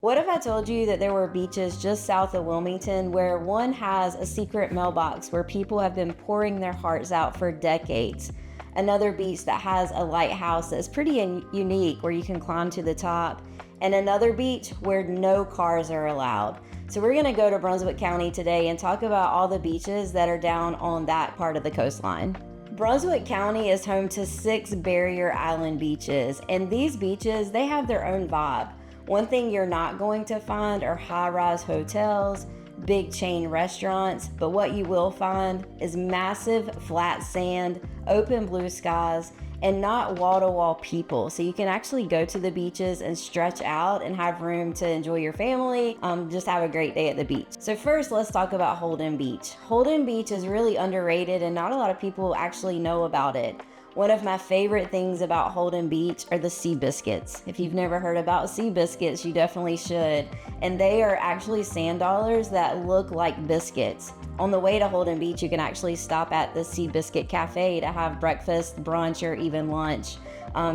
What if I told you that there were beaches just south of Wilmington where one has a secret mailbox where people have been pouring their hearts out for decades? Another beach that has a lighthouse that's pretty unique where you can climb to the top, and another beach where no cars are allowed. So we're going to go to Brunswick County today and talk about all the beaches that are down on that part of the coastline. Brunswick County is home to 6 barrier island beaches, and these beaches, they have their own vibe. One thing you're not going to find are high-rise hotels, big chain restaurants, but what you will find is massive flat sand, open blue skies, and not wall-to-wall people. So you can actually go to the beaches and stretch out and have room to enjoy your family, just have a great day at the beach. So first, let's talk about Holden Beach. Holden Beach is really underrated and not a lot of people actually know about it. One of my favorite things about Holden Beach are the sea biscuits. If you've never heard about sea biscuits, you definitely should. And they are actually sand dollars that look like biscuits. On the way to Holden Beach, you can actually stop at the Sea Biscuit Cafe to have breakfast, brunch, or even lunch.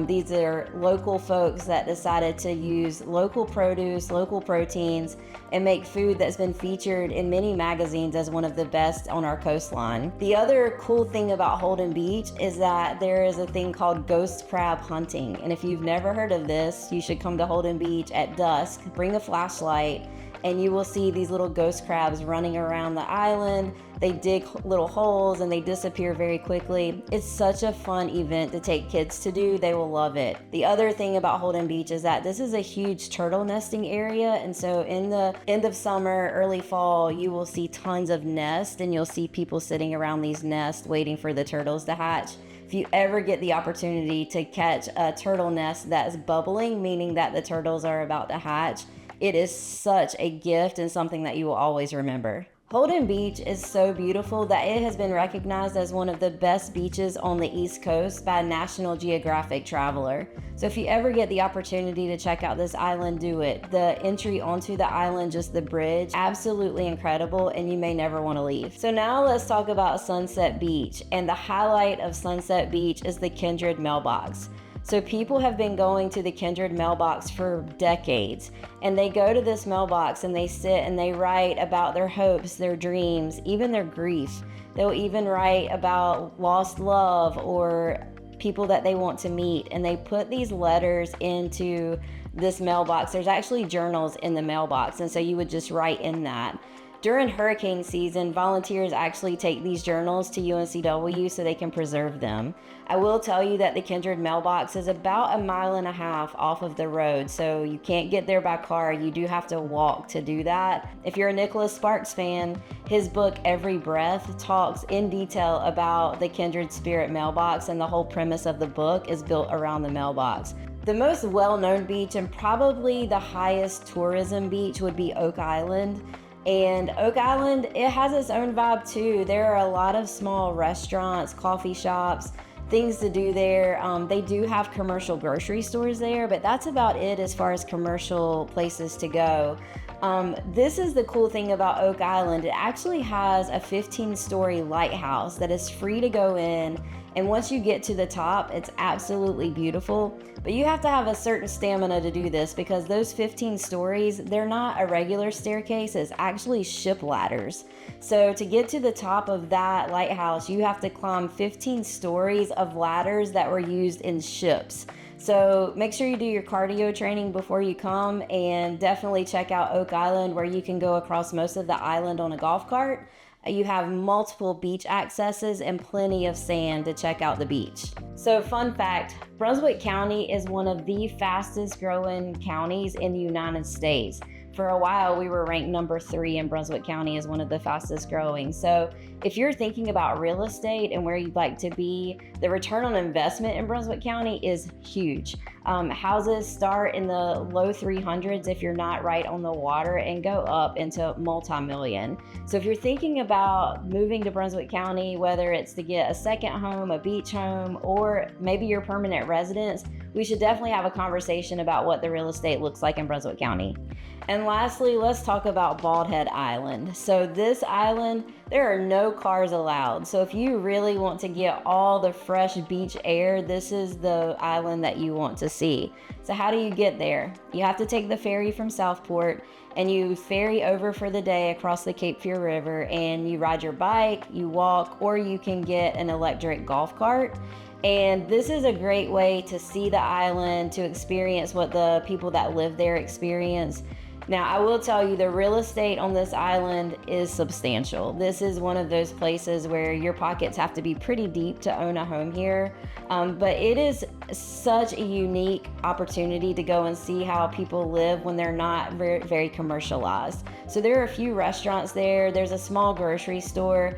These are local folks that decided to use local produce, local proteins, and make food that's been featured in many magazines as one of the best on our coastline. The other cool thing about Holden Beach is that there is a thing called ghost crab hunting. And if you've never heard of this, you should come to Holden Beach at dusk, bring a flashlight, and you will see these little ghost crabs running around the island. They dig little holes and they disappear very quickly. It's such a fun event to take kids to do. They will love it. The other thing about Holden Beach is that this is a huge turtle nesting area. And so in the end of summer, early fall, you will see tons of nests and you'll see people sitting around these nests waiting for the turtles to hatch. If you ever get the opportunity to catch a turtle nest that's bubbling, meaning that the turtles are about to hatch, it is such a gift and something that you will always remember. Holden Beach is so beautiful that it has been recognized as one of the best beaches on the East Coast by National Geographic Traveler. So if you ever get the opportunity to check out this island, do it. The entry onto the island, just the bridge, absolutely incredible, and you may never want to leave. So now let's talk about Sunset Beach. And the highlight of Sunset Beach is the Kindred Mailbox. So people have been going to the Kindred mailbox for decades, and they go to this mailbox and they sit and they write about their hopes, their dreams, even their grief. They'll even write about lost love or people that they want to meet, and they put these letters into this mailbox. There's actually journals in the mailbox, and so you would just write in that. During hurricane season, volunteers actually take these journals to UNCW so they can preserve them. I will tell you that the Kindred mailbox is about 1.5 miles off of the road, so you can't get there by car. You do have to walk to do that. If you're a Nicholas Sparks fan, his book, Every Breath, talks in detail about the Kindred Spirit mailbox, and the whole premise of the book is built around the mailbox. The most well-known beach and probably the highest tourism beach would be Oak Island. And Oak Island, it has its own vibe too. There are a lot of small restaurants, coffee shops, things to do there. They do have commercial grocery stores there, but that's about it as far as commercial places to go. This is the cool thing about Oak Island. It actually has a 15-story lighthouse that is free to go in. And once you get to the top, it's absolutely beautiful. But you have to have a certain stamina to do this because those 15 stories, they're not a regular staircase, it's actually ship ladders. So to get to the top of that lighthouse, you have to climb 15 stories of ladders that were used in ships. So make sure you do your cardio training before you come, and definitely check out Oak Island where you can go across most of the island on a golf cart. You have multiple beach accesses and plenty of sand to check out the beach. So fun fact, Brunswick County is one of the fastest growing counties in the United States. For a while, we were ranked number 3 in Brunswick County as one of the fastest growing. So if you're thinking about real estate and where you'd like to be, the return on investment in Brunswick County is huge. Houses start in the low 300s if you're not right on the water and go up into multi-million. So if you're thinking about moving to Brunswick County, whether it's to get a second home, a beach home, or maybe your permanent residence, we should definitely have a conversation about what the real estate looks like in Brunswick County. And lastly, let's talk about Bald Head Island. So this island, there are no cars allowed. So if you really want to get all the fresh beach air, this is the island that you want to see. So how do you get there? You have to take the ferry from Southport, and you ferry over for the day across the Cape Fear River, and you ride your bike, you walk, or you can get an electric golf cart. And this is a great way to see the island, to experience what the people that live there experience. Now, I will tell you, the real estate on this island is substantial. This is one of those places where your pockets have to be pretty deep to own a home here. But it is such a unique opportunity to go and see how people live when they're not very, very commercialized. So there are a few restaurants there. There's a small grocery store.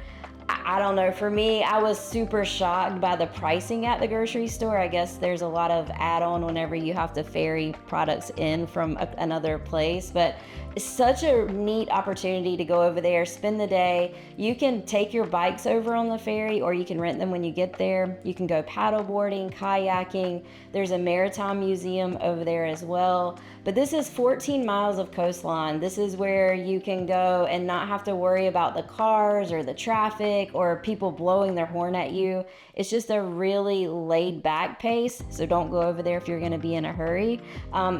I don't know, for me, I was super shocked by the pricing at the grocery store. I guess there's a lot of add-on whenever you have to ferry products in from another place, but it's such a neat opportunity to go over there, spend the day. You can take your bikes over on the ferry, or you can rent them when you get there. You can go paddleboarding, kayaking. There's a maritime museum over there as well. But this is 14 miles of coastline. This is where you can go and not have to worry about the cars or the traffic or people blowing their horn at you. It's just a really laid back pace, so don't go over there if you're gonna be in a hurry.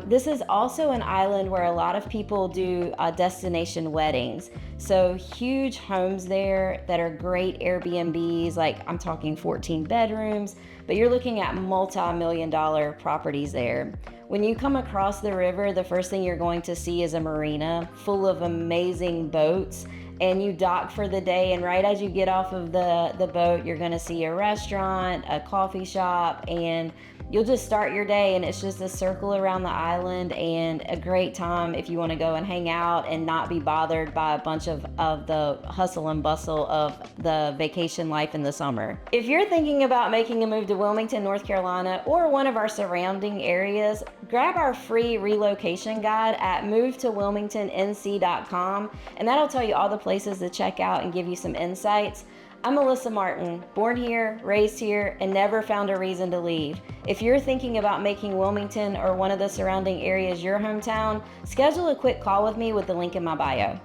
This is also an island where a lot of people do destination weddings. So huge homes there that are great Airbnbs, like I'm talking 14 bedrooms, but you're looking at multi-million-dollar properties there. When you come across the river, the first thing you're going to see is a marina full of amazing boats, and you dock for the day, and right as you get off of the boat, you're gonna see a restaurant, a coffee shop, and you'll just start your day, and it's just a circle around the island and a great time if you want to go and hang out and not be bothered by a bunch of the hustle and bustle of the vacation life in the summer. If you're thinking about making a move to Wilmington, North Carolina, or one of our surrounding areas, grab our free relocation guide at movetowilmingtonnc.com, and that'll tell you all the places to check out and give you some insights. I'm Melissa Martin, born here, raised here, and never found a reason to leave. If you're thinking about making Wilmington or one of the surrounding areas your hometown, schedule a quick call with me with the link in my bio.